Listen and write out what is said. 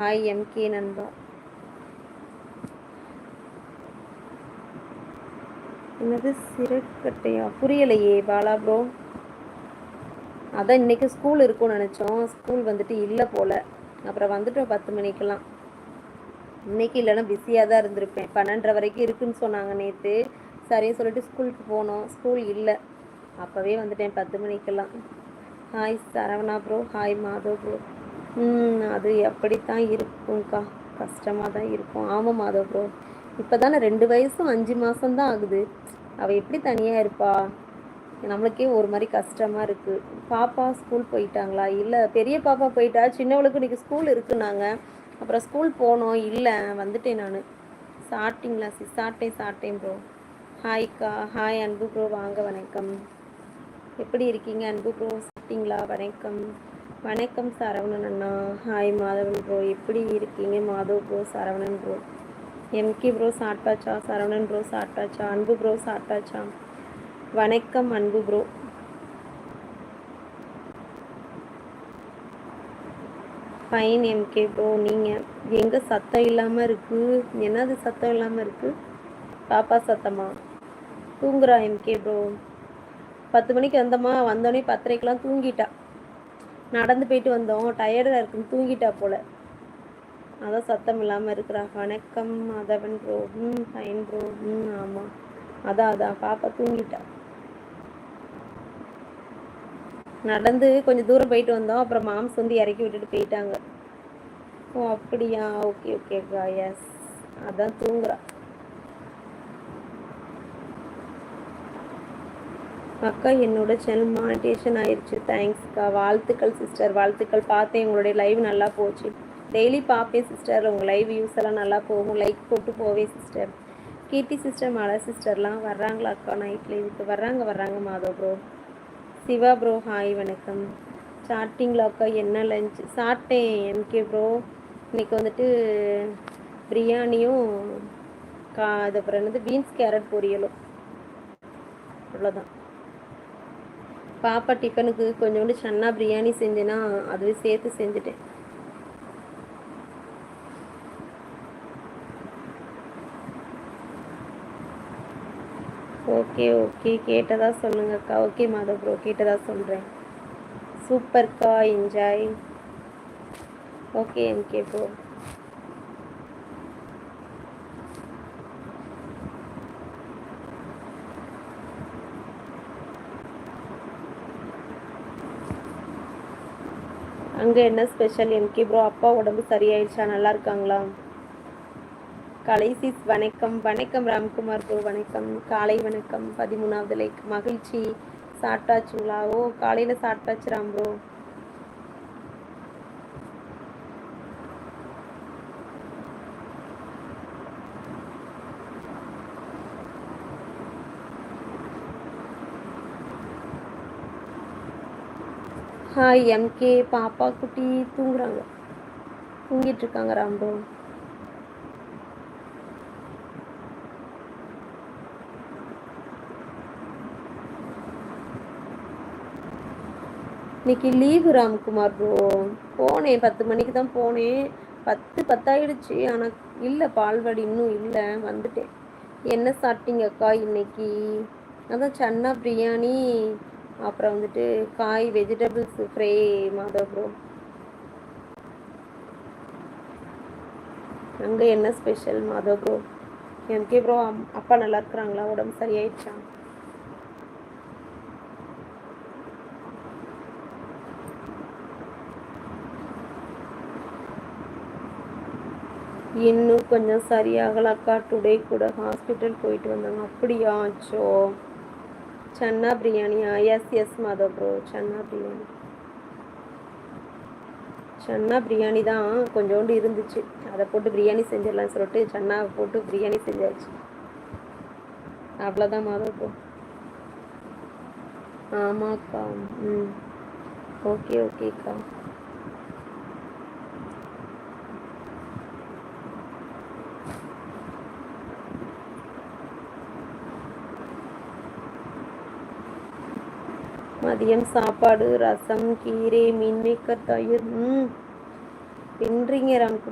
Hi MK நண்பா. என்னது சிறக்கட்டையா? புரியலையே பாலா ப்ரோ. அதான் இன்னைக்கு ஸ்கூல் இருக்கும்னு நினச்சோம். ஸ்கூல் வந்துட்டு இல்லை போல். அப்புறம் வந்துட்டோம் 10 மணிக்கெல்லாம். இன்னைக்கு இல்லைன்னா பிஸியாக தான் இருந்திருப்பேன். 12:30 வரைக்கும் இருக்குன்னு சொன்னாங்க நேற்று. சரின்னு சொல்லிட்டு ஸ்கூலுக்கு போனோம். ஸ்கூல் இல்லை. அப்போவே வந்துட்டேன் 10 மணிக்கெல்லாம். Hi Saravana bro. Hi Madhav bro. அது அப்படித்தான் இருக்கும்க்கா. கஷ்டமாக தான் இருக்கும். ஆமாம் மாதவ் ப்ரோ. இப்போ தானே 2 வயசும் 5 மாதம்தான் ஆகுது. அவள் எப்படி தனியாக இருப்பா? நம்மளுக்கே ஒரு மாதிரி கஷ்டமாக இருக்குது. பாப்பா ஸ்கூல் போயிட்டாங்களா? இல்லை, பெரிய பாப்பா போயிட்டா. சின்னவளுக்கு இன்றைக்கி ஸ்கூல் இருக்குன்னாங்க. அப்புறம் ஸ்கூல் போனோம். இல்லை, வந்துட்டேன் நான். சாப்பிட்டீங்களா சி? சாப்பிட்டேன் ப்ரோ. ஹாய்க்கா. Hi Anbu bro. வாங்க, வணக்கம். எப்படி இருக்கீங்க அன்பு ப்ரோ? சாப்பிட்டீங்களா? வணக்கம். வணக்கம் சரவணன் அண்ணா. Hi Madhavan bro. எப்படி இருக்கீங்க Madhav bro? Saravanan bro. MK bro சாப்பிட்டாச்சா? சரவணன் ப்ரோ சாப்பிட்டாச்சா? அன்பு ப்ரோ சாப்பிட்டாச்சா? வணக்கம் அன்பு ப்ரோ. Fine MK bro. நீங்கள் எங்கே சத்தம் இல்லாமல் இருக்குது? என்னது சத்தம் இல்லாமல் இருக்குது? பாப்பா சத்தமா? தூங்குறா எம்கே ப்ரோ. 10 மணிக்கு வந்தோமா, வந்தோடனே 10:30க்கெலாம் தூங்கிட்டா. நடந்து போயிட்டு வந்தோம், டயர்டாக இருக்குன்னு தூங்கிட்டா போல். அதான் சத்தம் இல்லாமல் இருக்கிறா. வணக்கம் மாதவன் ப்ரோ. Fine bro. ஆமாம், அதான் பாப்பா தூங்கிட்டா. நடந்து கொஞ்சம் தூரம் போயிட்டு வந்தோம். அப்புறம் மாம்ஸ் வந்து இறக்கி விட்டுட்டு போயிட்டாங்க. ஓ அப்படியா? ஓகே ஓகேக்கா. எஸ், அதான் தூங்குறா. அக்கா என்னோட சேனல் மானிட்டேஷன் ஆயிடுச்சு. தேங்க்ஸ்க்கா. வாழ்த்துக்கள் சிஸ்டர், வாழ்த்துக்கள். பார்த்தேன் உங்களுடைய லைவ் நல்லா போச்சு. டெய்லி பார்ப்பேன் சிஸ்டர். உங்கள் லைவ் வியூஸ் எல்லாம் நல்லா போகும். லைக் போட்டு போவேன் சிஸ்டர். கீர்த்தி சிஸ்டர், மலை சிஸ்டர்லாம் வர்றாங்களா அக்கா நைட் லைவுக்கு? வர்றாங்க Madhav bro. Siva bro hi வணக்கம். சாப்பிட்டீங்களா அக்கா? என்ன லஞ்ச்? சாப்பிட்டேன் எம்கே ப்ரோ. இன்றைக்கி வந்துட்டு பிரியாணியும் அது அப்புறம் என்னது பீன்ஸ் கேரட் பொரியலும். அவ்வளோதான். பாப்பா டிஃபனுக்கு கொஞ்சோண்டு சன்னா பிரியாணி செஞ்சேன்னா அதுவே சேர்த்து செஞ்சுட்டேன். ஓகே ஓகே, கேட்டதா சொல்லுங்கக்கா. ஓகே மாதவ் ப்ரோ, கேட்டதா சொல்கிறேன். சூப்பர்க்கா, என்ஜாய். Okay MK bro. அங்கே என்ன ஸ்பெஷல் எம்கே ப்ரோ? அப்பா உடம்பு சரியாயிடுச்சா? நல்லா இருக்காங்களா? கலைசிஸ் வணக்கம். வணக்கம் ராம்குமார் ப்ரோ. வணக்கம், காலை வணக்கம். 13வது லைக். மகிழ்ச்சி. சாப்பிட்டாச்சுங்களா? ஓ, காலையில் சாப்பிட்டாச்சு ராம் ப்ரோ. Hi MK. பாப்பா குட்டி தூங்குறாங்க, தூங்கிட்டு இருக்காங்க ராம் ப்ரோ. இன்னைக்கு லீவு ராம்குமார் ப்ரோ. போனேன் 10 மணிக்கு தான் போனேன். 10 ஆயிடுச்சு. ஆனால் இல்லை, பால்வாடி இன்னும் இல்லை. வந்துட்டேன். என்ன சாப்பிட்டீங்க அக்கா இன்னைக்கு? அதான் சன்னா பிரியாணி, அப்புறம் வந்துட்டு காய் வெஜிடபிள்ஸ் ஃப்ரை மாதவ் ப்ரோ. அங்கே என்ன special Madhav bro? MK bro, அப்பா நல்லா இருக்கிறாங்களா? உடம்பு சரியாயிடுச்சா? இன்னும் கொஞ்சம் சரியாகலக்கா. டுடே கூட ஹாஸ்பிட்டல் போயிட்டு வந்தாங்க. அப்படியா? ஆச்சோ. சன்னா பிரியாணியா? எஸ் மாதவ் ப்ரோ, சன்னா பிரியாணி தான் கொஞ்சோண்டு இருந்துச்சு. அதை போட்டு பிரியாணி செஞ்சிடலாம்னு சொல்லிட்டு சன்னாவை போட்டு பிரியாணி செஞ்சாச்சு. அவ்வளோதான் மாதவ் ப்ரோ. ஆமாக்கா. ஓகேக்கா. மதியம் சாப்பாடு ரசம், கீரை, மீன் மேக்கர், தயிர். பின்றீங்க ராம்.